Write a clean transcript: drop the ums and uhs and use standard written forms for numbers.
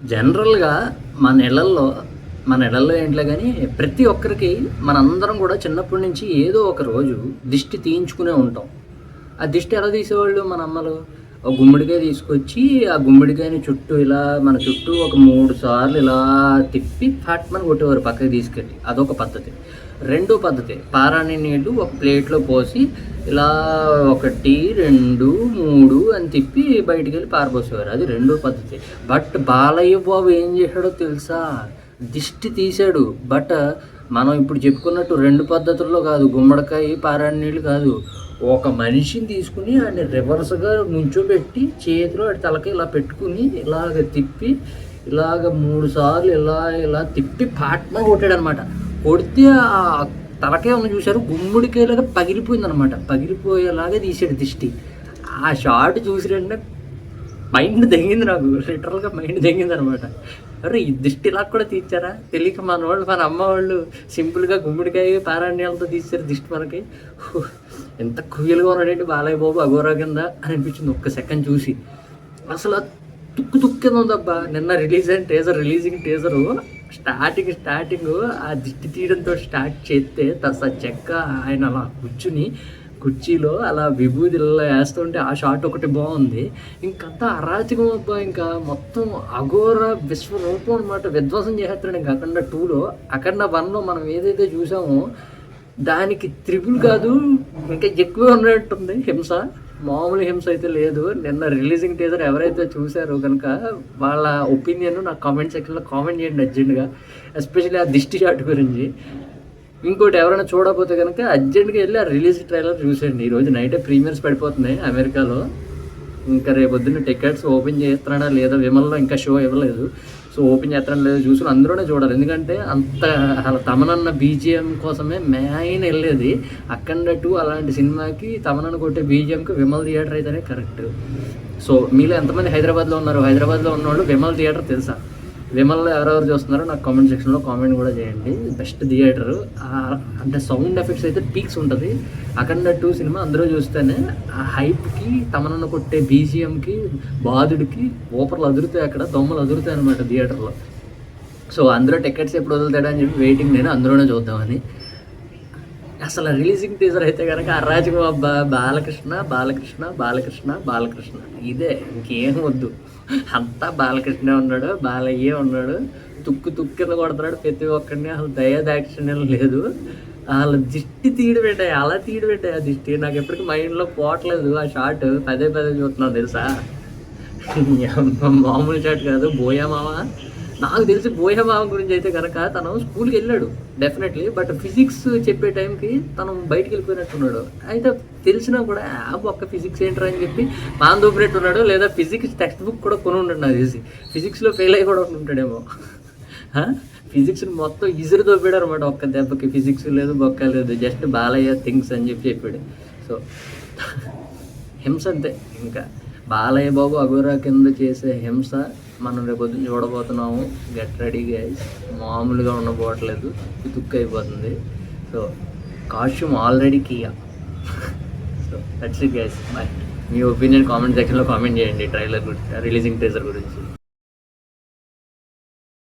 జనరల్‌గా మన ఇళ్లల్లో ఏంట్లే గానీ, ప్రతి ఒక్కరికి మనందరం గూడా చిన్నప్పటి నుంచి ఏదో ఒక రోజు దిష్టి తీయించుకునే ఉంటాం. ఆ దిష్టి ఎలా తీసేవాళ్ళు మన అమ్మలు? ఒక గుమ్మడికాయ తీసుకొచ్చి, ఆ గుమ్మడికాయని చుట్టూ ఇలా మన చుట్టూ ఒక 3 సార్లు ఇలా తిప్పి ఫట్మని కొట్టేవారు పక్కకి తీసుకెళ్ళి. అదొక పద్ధతి. రెండో పద్ధతి పారాని నీళ్ళు ఒక ప్లేట్‌లో పోసి ఇలా 1, 2, 3 అని తిప్పి బయటికెళ్ళి పారబోసేవారు. అది రెండో పద్ధతి. బట్ బాలయ్య బాబు ఏం చేశాడో తెలుసా? దిష్టి తీశాడు. బట్ మనం ఇప్పుడు చెప్పుకున్నట్టు 2 పద్ధతుల్లో కాదు. గుమ్మడికాయ, పారాని నీళ్ళు కాదు. ఒక మనిషిని తీసుకుని ఆడిని రివర్స్‌గా నుంచోబెట్టి చేతిలో ఆడి తలకి ఇలా పెట్టుకుని ఇలాగ తిప్పి ఇలాగ 3 సార్లు ఇలా తిప్పి ఫాట్మని కొట్టాడనమాట. కొడితే ఆ తలకాయ ఉంది చూసారు, గుమ్మడికాయలాగా పగిలిపోయిందనమాట. పగిలిపోయేలాగా తీసాడు దిష్టి. ఆ షాట్ చూసి వెంటనే మైండ్ తెగింది నాకు. లిటరల్‌గా మైండ్ తెగిందనమాట. అరే! ఈ దిష్టి ఇలా కూడా తీర్చారా? తెలియక మనోళ్ళు మన అమ్మ వాళ్ళు సింపుల్‌గా గుమ్మడికాయ, పారాణ్యాలతో తీశారు దిష్టి మనకి. ఎంత క్రూయల్‌గా ఉన్నాడేంటి బాలయ్య బాబు అఘోరా కింద అని అనిపించింది ఒక్క సెకండ్ చూసి. అసల తుక్కు కింద ఉందబ్బా! నిన్న రిలీజ్ అయిన రిలీజింగ్ టీజరు స్టార్టింగు ఆ దిష్టి తీయడంతో స్టార్ట్ చేస్తే చెక్క ఆయన అలా కూర్చుని కుర్చీలో అలా విభూది ఇలా వేస్తుంటే ఆ షాట్ ఒకటి బాగుంది. ఇంకంతా అరాచకం అబ్బా! ఇంకా మొత్తం అఘోర విశ్వరూపం అనమాట. విధ్వంసం చేసేస్తున్నాడు. ఇంక అఖండ 2లో, అఖండ 1లో మనం ఏదైతే చూసామో దానికి త్రిబుల్ కాదు ఇంకా ఎక్కువే ఉన్నట్టుంది హింస. మామూలు హింస అయితే లేదు. నిన్న రిలీజింగ్ టీజర్ ఎవరైతే చూసారో కనుక వాళ్ళ ఒపీనియన్ నాకు కామెంట్ సెక్షన్లో కామెంట్ చేయండి అర్జెంట్గా. ఎస్పెషల్లీ ఆ దిష్టి షాట్ గురించి. ఇంకోటి ఎవరైనా చూడకపోతే కనుక అర్జెంట్గా వెళ్ళి ఆ రిలీజ్ ట్రైలర్ చూసేయండి. ఈరోజు నైటే ప్రీమియర్స్ పడిపోతున్నాయి అమెరికాలో. ఇంకా రేపొద్దున్న టికెట్స్ ఓపెన్ చేస్తున్నాడా లేదా, విమల్లో ఇంకా షో ఇవ్వలేదు. సో ఓపెన్ చేస్తాడా లేదో చూసుకుని అందులోనే చూడాలి. ఎందుకంటే అంత అలా తమనన్న బీజిఎం కోసమే మెయిన్ వెళ్ళేది. అఖండ 2 అలాంటి సినిమాకి తమనన్న కొట్టే బీజిఎంకి విమల్ థియేటర్ అయితేనే కరెక్ట్. సో మీలో ఎంతమంది హైదరాబాద్లో ఉన్నారు? హైదరాబాద్లో ఉన్నవాళ్ళు విమల్ థియేటర్ తెలుసా? విమల్లో ఎవరెవరు చూస్తున్నారో నాకు కామెంట్ సెక్షన్లో కామెంట్ కూడా చేయండి. Best theatre. అంటే సౌండ్ ఎఫెక్ట్స్ అయితే పీక్స్ ఉంటుంది. అఖండ 2 సినిమా అందరూ చూస్తేనే ఆ హైప్కి, తమనన్న కొట్టే బీజిఎంకి, బాధుడికి ఊపర్లు అదురుతాయి, అక్కడ దొమ్మలు అదురుతాయి అనమాట థియేటర్లో. సో అందరూ టికెట్స్ ఎప్పుడు వదులుతాడా అని చెప్పి వెయిటింగ్. నేను అందులోనే చూద్దామని. అసలు రిలీజింగ్ టీజర్ అయితే కనుక అరాచకం అబ్బా! బాలకృష్ణ ఇదే, ఇంకేం వద్దు. అంతా బాలకృష్ణే ఉన్నాడు, బాలయ్యే ఉన్నాడు. తుక్కు కింద కొడుతున్నాడు ప్రతి ఒక్కడిని. అసలు దయాదాక్షిణ్యం లేదు. అసలు దిష్టి తీయడం పెట్టాయి, అలా తీయడం పెట్టాయి ఆ దిష్టి. నాకు ఎప్పటికీ మైండ్లో పోవట్లేదు ఆ షాట్. పదే చూస్తున్నాను తెలుసా. మామూలు షాట్ కాదు. బోయా మామ, నాకు తెలిసి బోయా మామ గురించి అయితే కనుక తను స్కూల్కి వెళ్ళాడు డెఫినెట్లీ. బట్ ఫిజిక్స్ చెప్పే టైంకి తను బయటికి వెళ్ళిపోయినట్టున్నాడు. అయితే తెలిసినా కూడా ఒక్క ఫిజిక్స్ ఏంటరా అని చెప్పి మాందోపినట్టున్నాడు. లేదా ఫిజిక్స్ టెక్స్ట్ బుక్ కూడా కొని ఉంటాడు నాకు తెలిసి. ఫిజిక్స్లో ఫెయిల్ అయ్యి కూడా ఉంటాడేమో. ఫిజిక్స్ని మొత్తం ఇసురు తోపాడు అనమాట ఒక్క దెబ్బకి. ఫిజిక్స్ లేదు, బొక్క లేదు, జస్ట్ బాలయ్య థింగ్స్ అని చెప్పాడు. సో హింస అంతే. ఇంకా బాలయ్య బాబు అఘోరా కింద చేసే హింస మనం రేపొద్దున చూడబోతున్నాము. Get ready guys. మామూలుగా ఉండబోవట్లేదు, తుక్కు అయిపోతుంది. సో కాస్ట్యూమ్ ఆల్రెడీ కియా. So that's it guys. Bye. మీ ఒపీనియన్ కామెంట్ సెక్షన్లో కామెంట్ చేయండి ట్రైలర్ గురించి, రిలీజింగ్ టీజర్ గురించి.